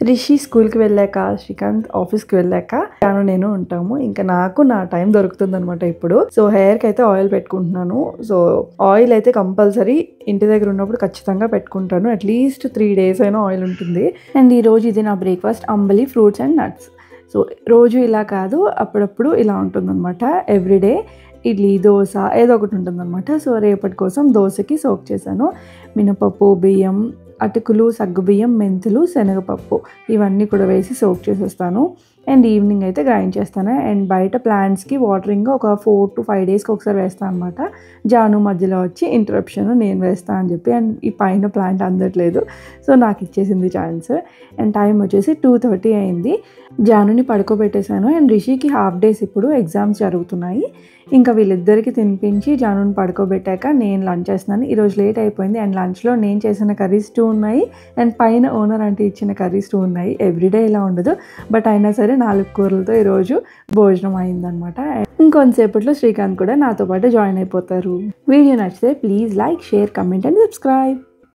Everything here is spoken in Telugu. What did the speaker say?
రిషి స్కూల్కి వెళ్ళాక, శ్రీకాంత్ ఆఫీస్కి వెళ్ళాక తాను నేను ఉంటాము. ఇంకా నాకు నా టైం దొరుకుతుంది అనమాట ఇప్పుడు. సో హెయిర్కి అయితే ఆయిల్ పెట్టుకుంటున్నాను. సో ఆయిల్ అయితే కంపల్సరీ ఇంటి దగ్గర ఉన్నప్పుడు ఖచ్చితంగా పెట్టుకుంటాను. అట్లీస్ట్ 3 days అయినా ఆయిల్ ఉంటుంది. అండ్ ఈరోజు ఇది నా breakfast, ambali, fruits and nuts. So రోజు ఇలా కాదు, అప్పుడప్పుడు ఇలా ఉంటుందన్నమాట. ఎవ్రీడే ఇడ్లీ, దోశ ఏదో ఒకటి ఉంటుందన్నమాట. సో రేపటి కోసం దోశకి సోక్ చేశాను. మినపప్పు, బియ్యం, అటుకులు, సగ్గుబియ్యం, మెంతులు, శనగపప్పు ఇవన్నీ కూడా వేసి సోక్ చేసేస్తాను. అండ్ ఈవినింగ్ అయితే గ్రైండ్ చేస్తాను. అండ్ బయట ప్లాంట్స్కి వాటరింగ్ ఒక 4 to 5 daysకి ఒకసారి వేస్తాను అనమాట. జాను మధ్యలో వచ్చి ఇంటరప్షన్, నేను వేస్తాను అని చెప్పి. అండ్ ఈ పైన ప్లాంట్ అందట్లేదు, సో నాకు ఇచ్చేసింది ఛాన్స్. అండ్ టైం వచ్చేసి 2:30 అయింది. జానుని పడుకోబెట్టేశాను. అండ్ రిషికి హాఫ్ డేస్ ఇప్పుడు ఎగ్జామ్స్ జరుగుతున్నాయి. ఇంకా వీళ్ళిద్దరికి తినిపించి జానుని పడుకోబెట్టాక నేను లంచ్ చేస్తున్నాను. ఈరోజు లేట్ అయిపోయింది. అండ్ లంచ్లో నేను చేసిన కర్రీస్ 2 ఉన్నాయి. అండ్ పైన ఓనర్ అంటే ఇచ్చిన కర్రీస్ 2 ఉన్నాయి. ఎవ్రీడే ఇలా ఉండదు, బట్ అయినా సరే 4 కూరలతో ఈరోజు భోజనం అయిందనమాట. ఇంకొంతసేపట్లో శ్రీకాంత్ కూడా నాతో పాటు జాయిన్ అయిపోతారు. వీడియో నచ్చితే please like, share, comment and subscribe.